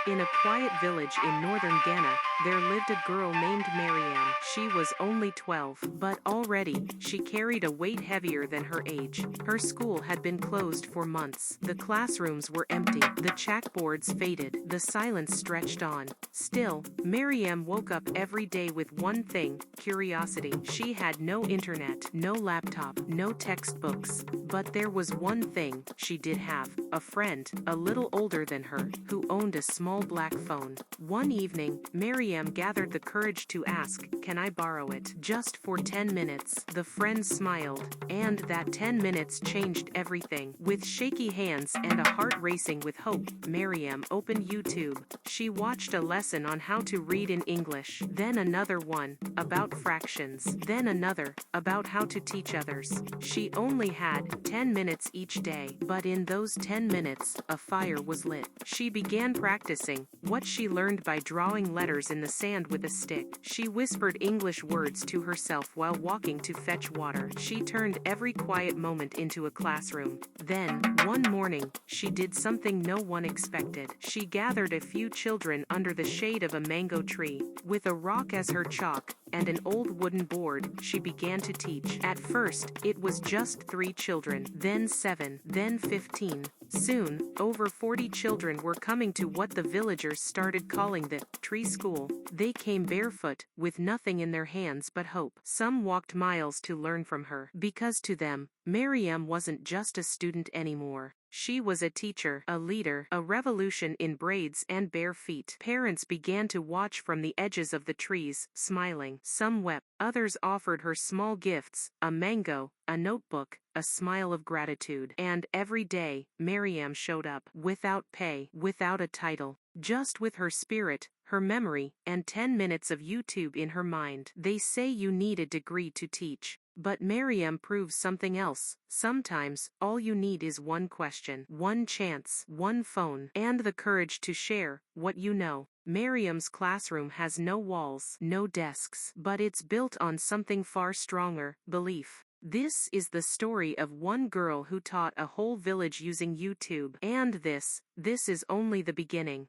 In a quiet village in northern Ghana, there lived a girl named Mariam. She was only 12, but already, she carried a weight heavier than her age. Her school had been closed for months. The classrooms were empty, the chalkboards faded, the silence stretched on. Still, Mariam woke up every day with one thing: curiosity. She had no internet, no laptop, no textbooks. But there was one thing she did have: a friend, a little older than her, who owned a small black phone. One evening, Mariam gathered the courage to ask, "Can I borrow it? Just for 10 minutes." The friend smiled, and that 10 minutes changed everything. With shaky hands and a heart racing with hope, Mariam opened YouTube. She watched a lesson on how to read in English, then another one, about fractions, then another, about how to teach others. She only had 10 minutes each day, but in those 10 minutes, a fire was lit. She began practicing what she learned by drawing letters in the sand with a stick. She whispered English words to herself while walking to fetch water. She turned every quiet moment into a classroom. Then, one morning, she did something no one expected. She gathered a few children under the shade of a mango tree. With a rock as her chalk and an old wooden board, she began to teach. At first, it was just 3 children, then 7, then 15. Soon, over 40 children were coming to what the villagers started calling the tree school. They came barefoot, with nothing in their hands but hope. Some walked miles to learn from her, because to them, Mariam wasn't just a student anymore. She was a teacher, a leader, a revolution in braids and bare feet. Parents began to watch from the edges of the trees, smiling. Some wept, others offered her small gifts: a mango, a notebook, a smile of gratitude. And every day, Mariam showed up, without pay, without a title, just with her spirit, her memory, and 10 minutes of YouTube in her mind. They say you need a degree to teach. But Mariam proves something else. Sometimes, all you need is one question, one chance, one phone, and the courage to share what you know. Mariam's classroom has no walls, no desks, but it's built on something far stronger: belief. This is the story of one girl who taught a whole village using YouTube. And this is only the beginning.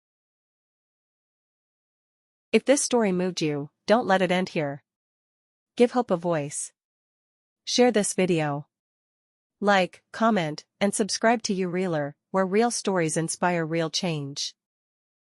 If this story moved you, don't let it end here. Give hope a voice. Share this video. Like, comment, and subscribe to YouRealer, where real stories inspire real change.